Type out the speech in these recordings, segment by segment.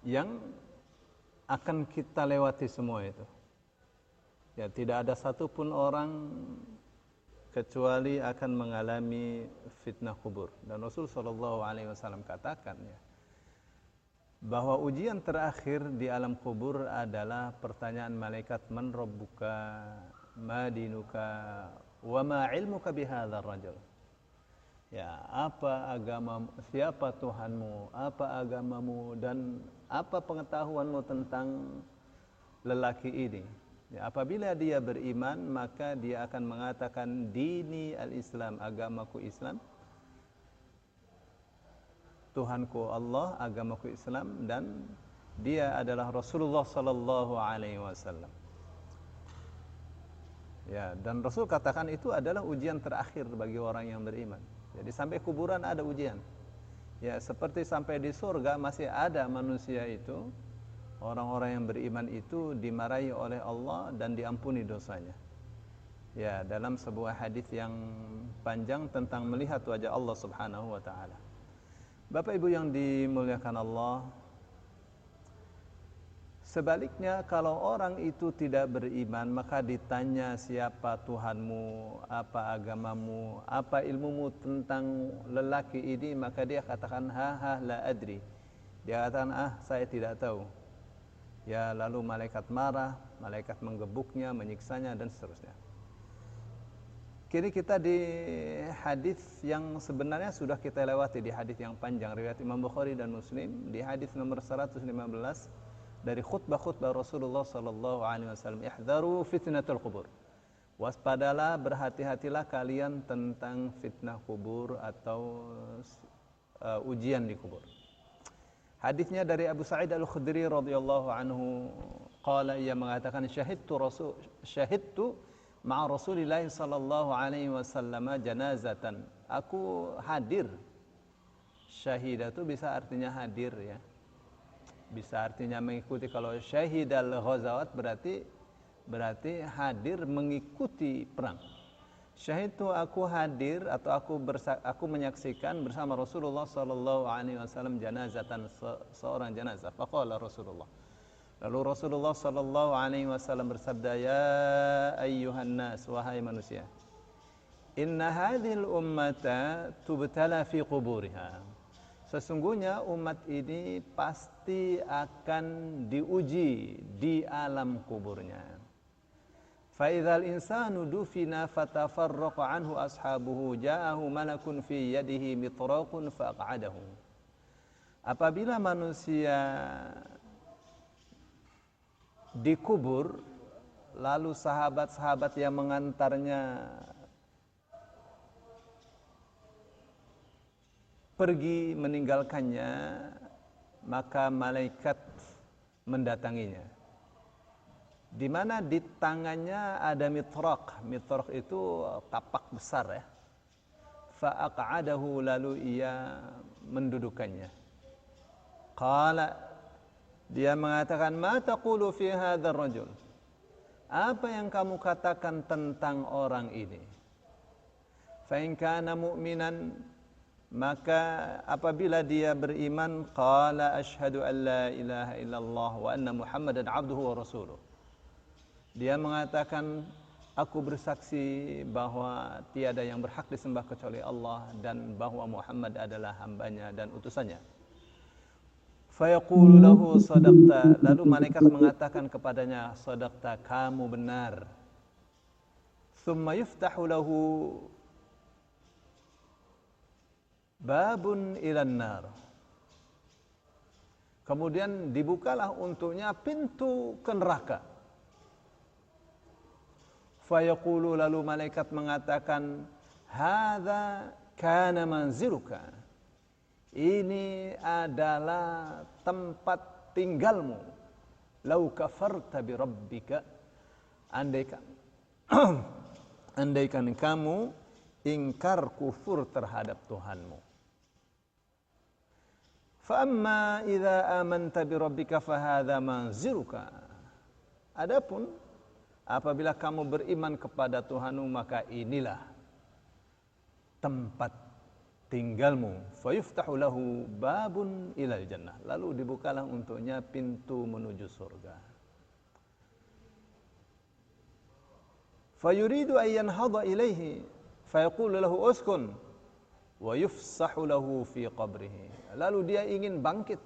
yang akan kita lewati semua itu. Ya, tidak ada satupun orang kecuali akan mengalami fitnah kubur. Dan Rasul SAW katakan ya, bahwa ujian terakhir di alam kubur adalah pertanyaan malaikat, man rabbuka, ma dinuka, wa ma ilmuka bihadzal rajul. Ya, apa agamamu, siapa Tuhanmu, apa agamamu, dan apa pengetahuanmu tentang lelaki ini. Ya, apabila dia beriman, maka dia akan mengatakan dini al-Islam, agamaku Islam, Tuhanku Allah, agamaku Islam, dan dia adalah Rasulullah sallallahu alaihi wasallam. Ya, dan Rasul katakan itu adalah ujian terakhir bagi orang yang beriman. Jadi sampai kuburan ada ujian. Ya, seperti sampai di surga masih ada manusia itu, orang-orang yang beriman itu dimarahi oleh Allah dan diampuni dosanya. Ya, dalam sebuah hadis yang panjang tentang melihat wajah Allah Subhanahu wa taala. Bapak Ibu yang dimuliakan Allah, sebaliknya kalau orang itu tidak beriman, maka ditanya siapa Tuhanmu, apa agamamu, apa ilmumu tentang lelaki ini, maka dia katakan ha la adri. Dia katakan saya tidak tahu. Ya, lalu malaikat marah, malaikat menggebuknya, menyiksanya, dan seterusnya. Kini kita di hadis yang sebenarnya sudah kita lewati, di hadis yang panjang riwayat Imam Bukhari dan Muslim, di hadis nomor 115 dari khutbah-khutbah Rasulullah sallallahu alaihi wasallam, ihdharu fitnatul qubur. Waspadalah, berhati-hatilah kalian tentang fitnah kubur atau ujian di kubur. Hadisnya dari Abu Sa'id Al-Khudri radhiyallahu anhu, qala, ia mengatakan syahidtu ma'a Rasulillah sallallahu alaihi wasallam janazatan. Aku hadir. Syahida itu bisa artinya hadir ya. Bisa artinya mengikuti. Kalau syahidal ghazawat berarti hadir mengikuti perang. Syahidtu, aku hadir atau aku menyaksikan bersama Rasulullah sallallahu alaihi wasallam janazatan, seorang jenazah. Faqala Rasulullah, lalu Rasulullah sallallahu alaihi wasallam bersabda, ya ayyuhan nas, wahai manusia, inna hadhil ummata tubtala fi quburiha. Sesungguhnya umat ini pasti akan diuji di alam kuburnya. فَإِذَا الْإِنسَانُ دُفِنَ فَتَفَرَّقَ عَنْهُ أَصْحَابُهُ جَاءَهُ مَلَكٌ فِي يَدِهِ مِطْرَاقٌ فَأَقْعَدَهُ. Apabila manusia dikubur, lalu sahabat-sahabat yang mengantarnya pergi meninggalkannya, maka malaikat mendatanginya, di mana di tangannya ada mitraq. Mitraq itu tapak besar ya. Fa'aq'adahu, lalu ia mendudukannya. Qala, dia mengatakan, ma taqulu fi hadzal rajul. Apa yang kamu katakan tentang orang ini? Fa in kana mu'minan, maka apabila dia beriman, qala asyhadu an la ilaha illallah wa anna Muhammadan abduhu wa rasuluh. Dia mengatakan, aku bersaksi bahwa tiada yang berhak disembah kecuali Allah dan bahwa Muhammad adalah hambanya dan utusannya. Fayaqulu lahu sadaqta, lalu malaikat mengatakan kepadanya, sadaqta, kamu benar. Thumma yuftahu lahu babun ilan nar. Kemudian dibukalah untuknya pintu ke neraka. Fayaqulu, lalu malaikat mengatakan, hadza kana manziluka. Ini adalah tempat tinggalmu. Lau kafarta bi rabbika, andaikan kamu ingkar kufur terhadap Tuhanmu. Fa amma idza amanta bi rabbika fa hadza manziluka. Adapun apabila kamu beriman kepada Tuhanmu, maka inilah tempat tinggalmu. Fayuftahu lahu babun ilal jannah. Lalu dibukalah untuknya pintu menuju surga. Fayuridu an yanhadha ilaihi fayaqulu lahu uskun wa yufsahu lahu fi qabrihi. Lalu dia ingin bangkit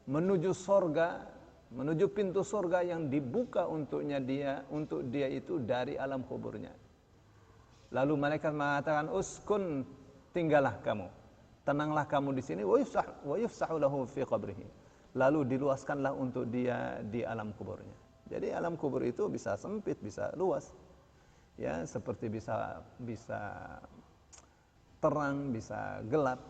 menuju surga, menuju pintu surga yang dibuka untuk dia itu dari alam kuburnya. Lalu malaikat mengatakan, uskun, tinggallah kamu, tenanglah kamu di sini. Wa yufsahu lahu fi qabrihi. Lalu diluaskanlah untuk dia di alam kuburnya. Jadi alam kubur itu bisa sempit, bisa luas, ya, seperti bisa terang, bisa gelap.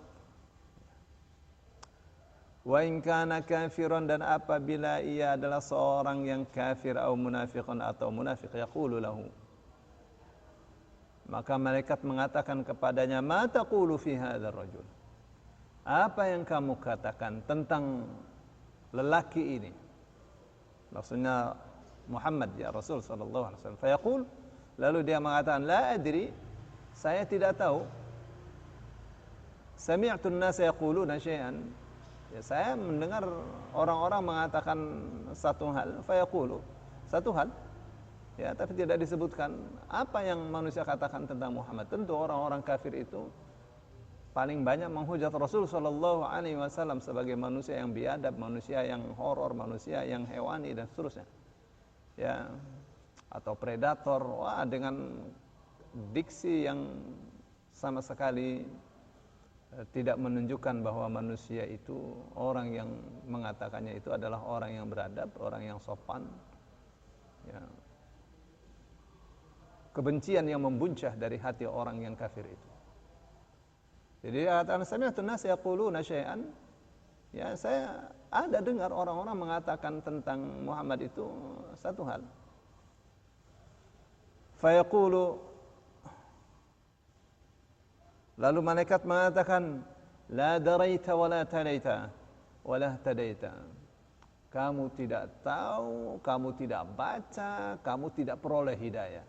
Wa in kana kafiran, dan apabila ia adalah seorang yang kafir atau munafiqun atau munafik, yaqulu lahu, maka malaikat mengatakan kepadanya, ma taqulu fi hadzal rajul? Apa yang kamu katakan tentang lelaki ini? Maksudnya Muhammad, ya Rasul sallallahu alaihi wasallam. Fayaqul, lalu dia mengatakan, la adri, saya tidak tahu. Sami'tu an-nasa yaquluna syai'an, ya, saya mendengar orang-orang mengatakan satu hal, fayaqulu, satu hal, ya, tapi tidak disebutkan apa yang manusia katakan tentang Muhammad. Tentu orang-orang kafir itu paling banyak menghujat Rasul sallallahu alaihi wasallam sebagai manusia yang biadab, manusia yang horor, manusia yang hewani dan seterusnya, ya, atau predator. Wah, dengan diksi yang sama sekali tidak menunjukkan bahwa manusia itu, orang yang mengatakannya itu adalah orang yang beradab, orang yang sopan, ya. Kebencian yang membuncah dari hati orang yang kafir itu. Jadi kata sami'tu an-nas yaquluna syai'an, ya, saya ada dengar orang-orang mengatakan tentang Muhammad itu satu hal. Fayaqulu, lalu malaikat mengatakan, la daraita wa la talaita wa la tadaita. Kamu tidak tahu, kamu tidak baca, kamu tidak peroleh hidayah.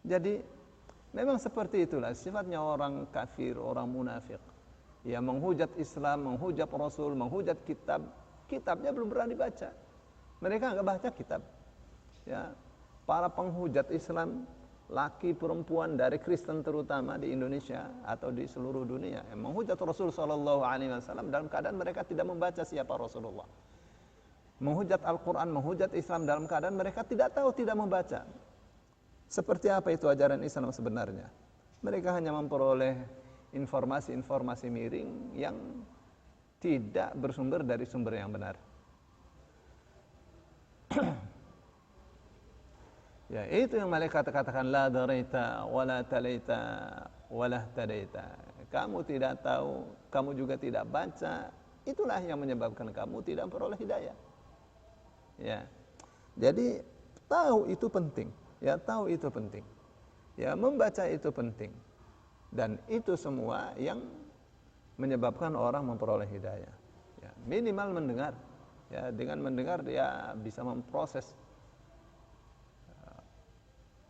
Jadi memang seperti itulah sifatnya orang kafir, orang munafik. Ya, menghujat Islam, menghujat Rasul, menghujat kitab. Kitabnya belum pernah dibaca. Mereka enggak baca kitab. Ya, para penghujat Islam, laki perempuan dari Kristen terutama di Indonesia atau di seluruh dunia, yang menghujat Rasul sallallahu alaihi wasallam dalam keadaan mereka tidak membaca siapa Rasulullah. Menghujat Al-Qur'an, menghujat Islam dalam keadaan mereka tidak tahu, tidak membaca. Seperti apa itu ajaran Islam sebenarnya? Mereka hanya memperoleh informasi-informasi miring yang tidak bersumber dari sumber yang benar. Ya, itu yang malaikat katakan, la daraita wala talaita wala tadaita. Kamu tidak tahu, kamu juga tidak baca. Itulah yang menyebabkan kamu tidak memperoleh hidayah. Ya. Jadi tahu itu penting. Ya, tahu itu penting. Ya, membaca itu penting. Dan itu semua yang menyebabkan orang memperoleh hidayah. Ya, minimal mendengar. Ya, dengan mendengar dia bisa memproses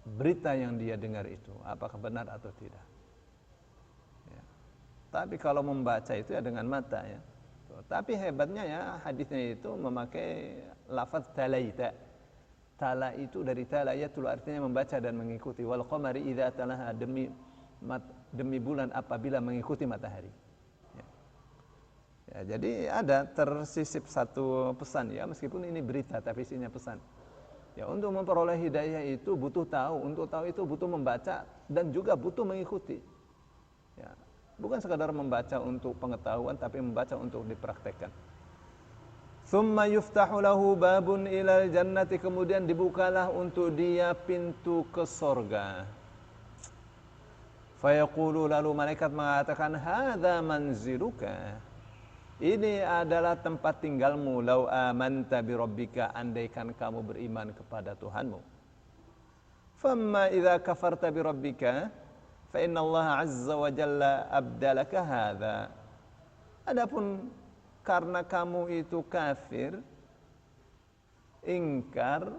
berita yang dia dengar itu, apakah benar atau tidak. Ya. Tapi kalau membaca itu ya dengan mata, ya. Tapi hebatnya ya hadisnya itu memakai lafaz talaita. Tala itu dari tala yatul, artinya membaca dan mengikuti. Wal qamari idza talaha, demi bulan apabila mengikuti matahari. Ya. Ya, jadi ada tersisip satu pesan, ya, meskipun ini berita tapi isinya pesan. Ya, untuk memperoleh hidayah itu butuh tahu, untuk tahu itu butuh membaca dan juga butuh mengikuti. Ya, bukan sekadar membaca untuk pengetahuan, tapi membaca untuk dipraktekkan. Thumma yuftahu lahu babun ilal jannati, kemudian dibukalah untuk dia pintu ke surga. Fayaqulu, lalu malaikat mengatakan, hadza manziluka, ini adalah tempat tinggalmu. Lau amanta bi rabbika, andaikan kamu beriman kepada Tuhanmu. Famma idza kafarta bi rabbika fa inna Allah azza wa jalla abdalaka hadza. Adapun karena kamu itu kafir, ingkar,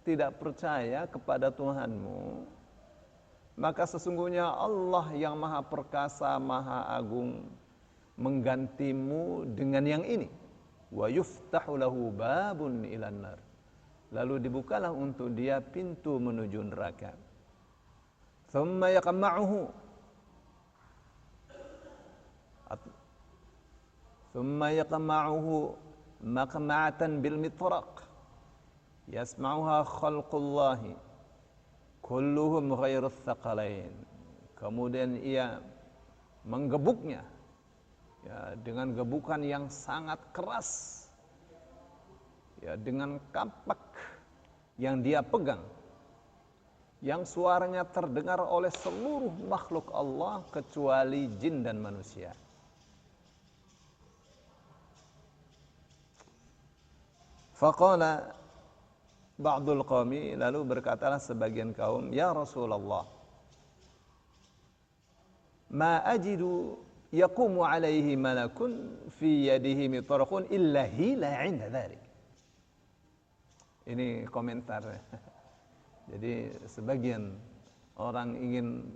tidak percaya kepada Tuhanmu, maka sesungguhnya Allah yang maha perkasa, maha agung menggantimu dengan yang ini. Wa yuftahu lahu babun ilan nar. Lalu dibukalah untuk dia pintu menuju neraka. Thumma yaqma'uhu. Thumma yaqma'uhu maqma'atan bil mitraq. Yasma'uha khalqullahi kulluhum ghairus thaqalain. Kemudian ia menggebuknya, ya, dengan gebukan yang sangat keras, ya, dengan kapak yang dia pegang, yang suaranya terdengar oleh seluruh makhluk Allah kecuali jin dan manusia. Faqala ba'dul qaumi, lalu berkatalah sebagian kaum, ya Rasulullah, ma ajidu yaqumu alaihi malakun fi yadihi mitraqun illa hila 'inda dhalik. Ini komentar. Jadi sebagian orang ingin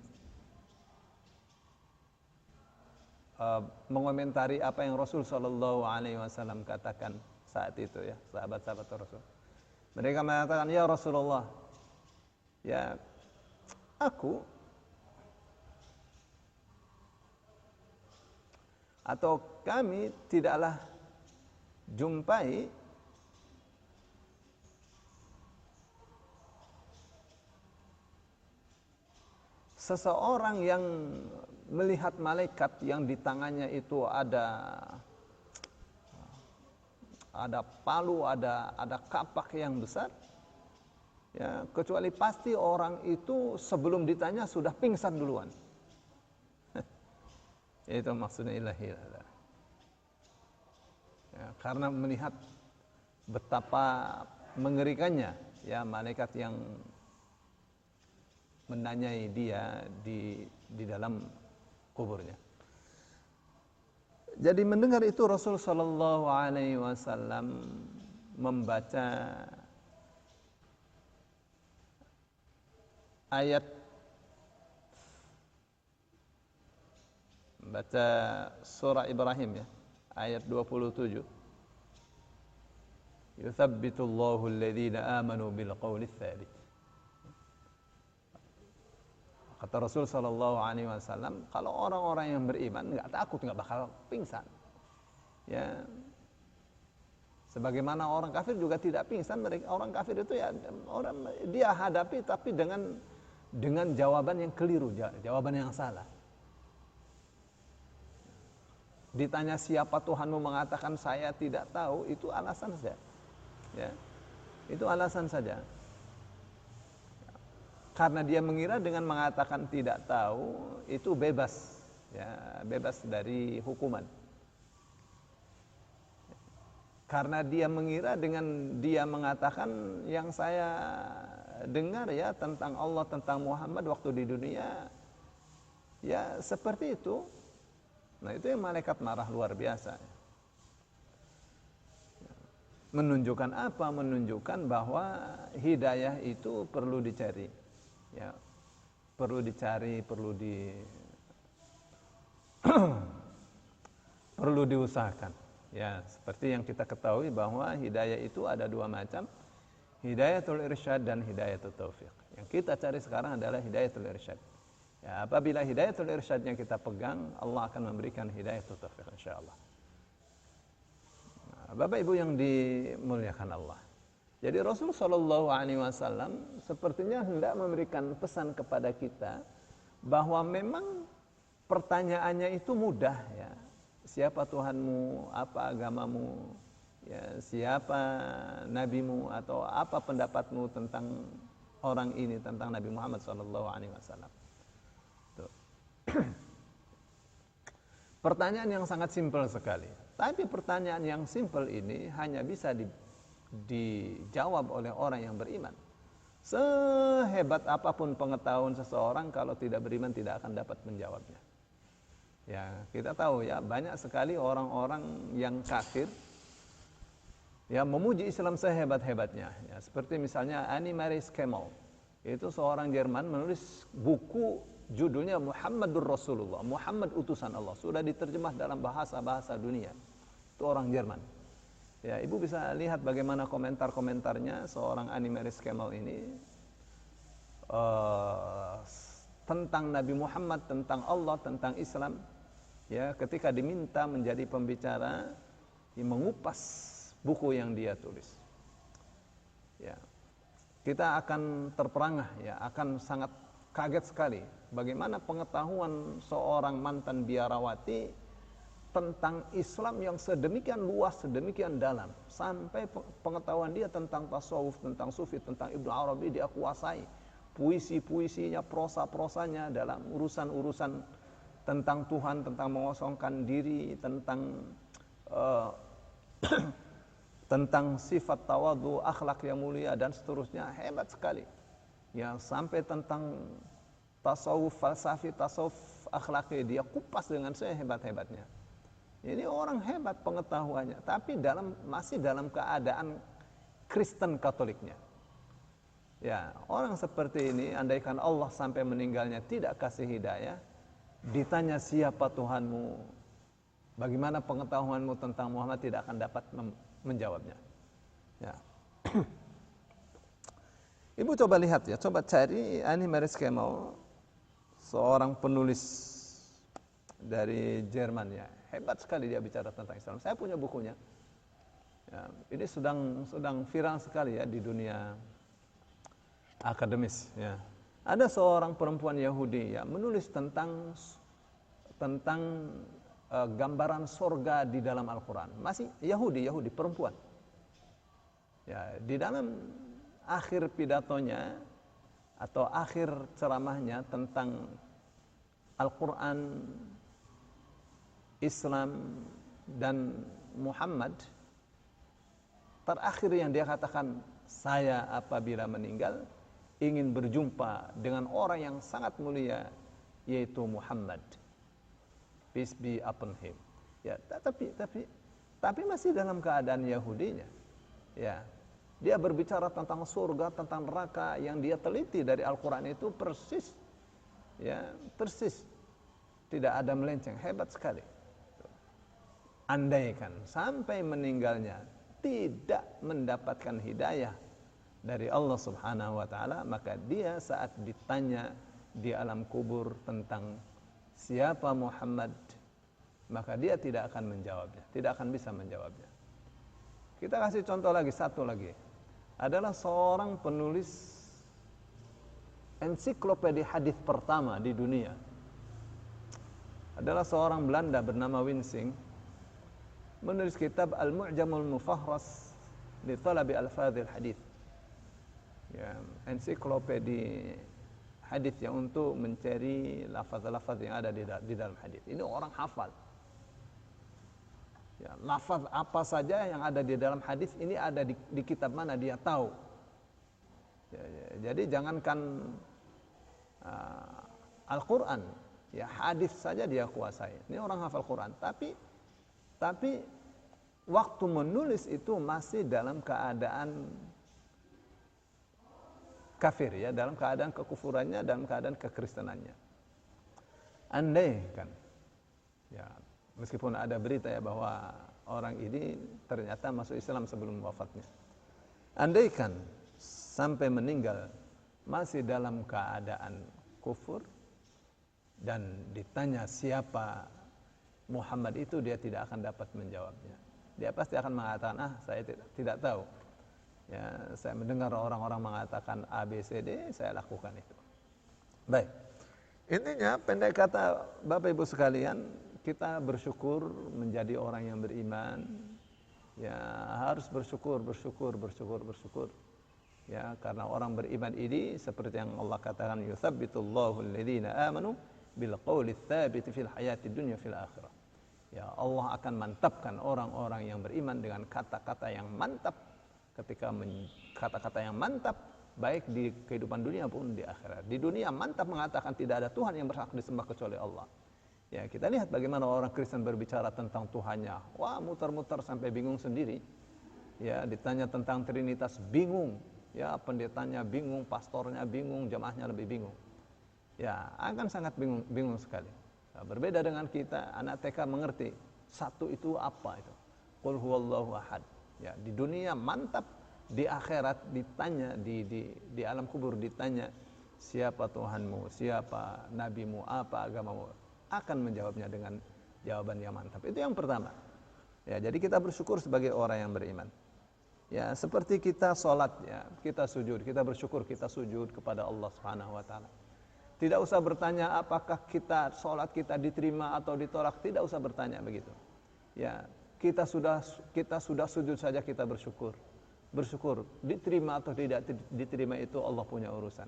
mengomentari apa yang Rasul sallallahu alaihi wasallam katakan saat itu, ya, sahabat-sahabat Rasul. Mereka mengatakan, ya Rasulullah, ya aku atau kami tidaklah jumpai seseorang yang melihat malaikat yang di tangannya itu ada palu, ada kapak yang besar, ya, kecuali pasti orang itu sebelum ditanya sudah pingsan duluan. Itu maksudnya ilahi, ya, karena melihat betapa mengerikannya, ya, malaikat yang menanyai dia di dalam kuburnya. Jadi mendengar itu Rasul sallallahu alaihi wasallam membaca ayat, baca surah Ibrahim, ya, ayat 27. Yuthabbitullahu alladhina amanu bil qawli tsalits. Kata Rasul sallallahu alaihi wasallam, kalau orang-orang yang beriman enggak takut, enggak bakal pingsan. Ya. Sebagaimana orang kafir juga tidak pingsan, mereka orang kafir itu, ya, orang dia hadapi tapi dengan jawaban yang keliru, jawaban yang salah. Ditanya siapa Tuhanmu, mengatakan saya tidak tahu, itu alasan saja. Ya. Itu alasan saja. Karena dia mengira dengan mengatakan tidak tahu itu bebas, ya, bebas dari hukuman. Karena dia mengira dengan dia mengatakan yang saya dengar, ya, tentang Allah, tentang Muhammad waktu di dunia, ya, seperti itu. Nah, itu yang malaikat marah luar biasa. Menunjukkan apa? Menunjukkan bahwa hidayah itu perlu dicari. Ya, perlu dicari, perlu diusahakan. Ya, seperti yang kita ketahui bahwa hidayah itu ada dua macam, hidayatul irsyad dan hidayatul taufik. Yang kita cari sekarang adalah hidayatul irsyad. Ya, apabila hidayatul irsyad yang kita pegang, Allah akan memberikan hidayatul taufik insyaallah. Nah, Bapak Ibu yang dimuliakan Allah. Jadi Rasul sallallahu alaihi wasallam sepertinya hendak memberikan pesan kepada kita bahwa memang pertanyaannya itu mudah, ya. Siapa Tuhanmu, apa agamamu, ya, siapa nabimu, atau apa pendapatmu tentang orang ini, tentang Nabi Muhammad sallallahu alaihi wasallam. Pertanyaan yang sangat simpel sekali. Tapi pertanyaan yang simpel ini hanya bisa dijawab oleh orang yang beriman. Sehebat apapun pengetahuan seseorang, kalau tidak beriman tidak akan dapat menjawabnya. Ya, kita tahu, ya, banyak sekali orang-orang yang kafir, ya, memuji Islam sehebat-hebatnya, ya, seperti misalnya Annie Marie Schimmel, Itu seorang Jerman menulis buku judulnya Muhammadur Rasulullah, Muhammad utusan Allah, sudah diterjemah dalam bahasa-bahasa dunia. Itu orang Jerman. Ya, ibu bisa lihat bagaimana komentar-komentarnya seorang Annie Marie Scammell ini tentang Nabi Muhammad, tentang Allah, tentang Islam. Ya, ketika diminta menjadi pembicara, mengupas buku yang dia tulis. Ya, kita akan terperangah, ya, akan sangat kaget sekali bagaimana pengetahuan seorang mantan biarawati tentang Islam yang sedemikian luas, sedemikian dalam, sampai pengetahuan dia tentang tasawuf, tentang sufi, tentang Ibnu Arabi dia kuasai, puisi-puisinya, prosa-prosanya dalam urusan-urusan tentang Tuhan, tentang mengosongkan diri, tentang tentang sifat tawadhu, akhlak yang mulia dan seterusnya, hebat sekali. Ya, sampai tentang tasawuf falsafi, tasawuf akhlaki dia kupas dengan sehebat-hebatnya. Ini orang hebat pengetahuannya, tapi masih dalam keadaan Kristen Katoliknya. Ya, orang seperti ini, andaikan Allah sampai meninggalnya tidak kasih hidayah, ditanya siapa Tuhanmu, bagaimana pengetahuanmu tentang Muhammad, tidak akan dapat menjawabnya. Ya. Ibu coba lihat ya, coba cari Annie Marie Scammell, seorang penulis dari Jerman ya. Hebat sekali dia bicara tentang Islam. Saya punya bukunya. Ya, ini sedang viral sekali ya di dunia akademis. Ya. Ada seorang perempuan Yahudi ya menulis tentang gambaran sorga di dalam Al-Quran. Masih Yahudi perempuan. Ya, di dalam akhir pidatonya atau akhir ceramahnya tentang Al-Quran, Islam dan Muhammad, terakhir yang dia katakan, saya apabila meninggal ingin berjumpa dengan orang yang sangat mulia, yaitu Muhammad, peace be upon him. Ya, tapi masih dalam keadaan Yahudinya. Ya, dia berbicara tentang surga, tentang neraka yang dia teliti dari Al-Quran itu persis, ya persis, tidak ada melenceng, hebat sekali. Andaikan sampai meninggalnya tidak mendapatkan hidayah dari Allah Subhanahu wa taala, maka dia saat ditanya di alam kubur tentang siapa Muhammad, maka dia tidak akan menjawabnya, tidak akan bisa menjawabnya. Kita kasih contoh lagi, satu lagi. Adalah seorang penulis ensiklopedia hadis pertama di dunia. Adalah seorang Belanda bernama Winsing, menulis kitab Al-Mu'jamul Mufahras li Talabi Al-Fadhil Hadith. Ya, ensiklopedia hadis yang untuk mencari lafaz-lafaz yang ada di dalam hadis. Ini orang hafal. Ya, lafaz apa saja yang ada di dalam hadis ini ada di kitab mana dia tahu. Ya, jadi jangankan Al-Quran, ya hadis saja dia kuasai. Ini orang hafal Quran, tapi waktu menulis itu masih dalam keadaan kafir, ya, dalam keadaan kekufurannya, dalam keadaan kekristenannya. Andai kan, ya, meskipun ada berita ya bahwa orang ini ternyata masuk Islam sebelum wafatnya. Andai kan sampai meninggal masih dalam keadaan kufur dan ditanya siapa Muhammad itu, dia tidak akan dapat menjawabnya. Dia pasti akan mengatakan, saya tidak tahu. Ya, saya mendengar orang-orang mengatakan A, B, C, D, saya lakukan itu. Baik. Intinya pendek kata Bapak Ibu sekalian, kita bersyukur menjadi orang yang beriman. Ya, harus bersyukur. Ya, karena orang beriman ini seperti yang Allah katakan, yutsabbitullahu alladhina amanu bil qawli tsabit fil hayati dunya fil akhirah. Ya, Allah akan mantapkan orang-orang yang beriman dengan kata-kata yang mantap, kata-kata yang mantap baik di kehidupan dunia maupun di akhirat. Di dunia mantap mengatakan tidak ada Tuhan yang berhak disembah kecuali Allah. Ya, kita lihat bagaimana orang Kristen berbicara tentang Tuhannya. Wah, muter-muter sampai bingung sendiri. Ya, ditanya tentang Trinitas bingung. Ya, pendetanya bingung, pastornya bingung, jamaahnya lebih bingung. Ya, akan sangat bingung sekali. Nah, berbeda dengan kita, anak TK mengerti satu itu apa itu. Qul huwallahu ahad. Ya, di dunia mantap, di akhirat ditanya, di alam kubur ditanya siapa Tuhanmu, siapa nabimu, apa agamamu, akan menjawabnya dengan jawaban yang mantap. Itu yang pertama. Ya, jadi kita bersyukur sebagai orang yang beriman. Ya, seperti kita sholat, ya, kita sujud, kita bersyukur kita sujud kepada Allah Subhanahu wa taala. Tidak usah bertanya apakah kita sholat kita diterima atau ditolak, tidak usah bertanya begitu. Ya, kita sudah sujud saja kita bersyukur. Bersyukur diterima atau tidak diterima itu Allah punya urusan.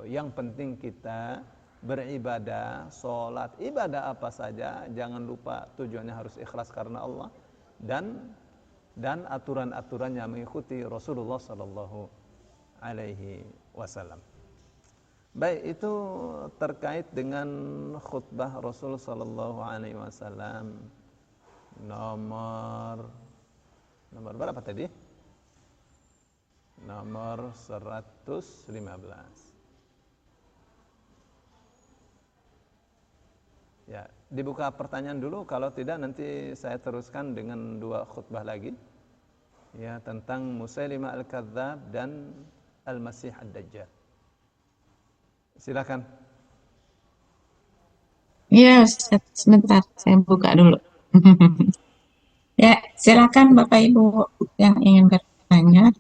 Yang penting kita beribadah, sholat, ibadah apa saja, jangan lupa tujuannya harus ikhlas karena Allah dan aturan-aturannya mengikuti Rasulullah sallallahu alaihi wasallam. Baik, itu terkait dengan khutbah Rasul sallallahu alaihi wasallam nomor berapa tadi? Nomor 115. Ya, dibuka pertanyaan dulu, kalau tidak nanti saya teruskan dengan 2 khutbah lagi. Ya, tentang Musailimah Al-Kadzdzab dan Al-Masih Ad-Dajjal. Silakan. Iya, Ustaz. Sebentar, saya buka dulu. Ya, silakan Bapak Ibu yang ingin bertanya.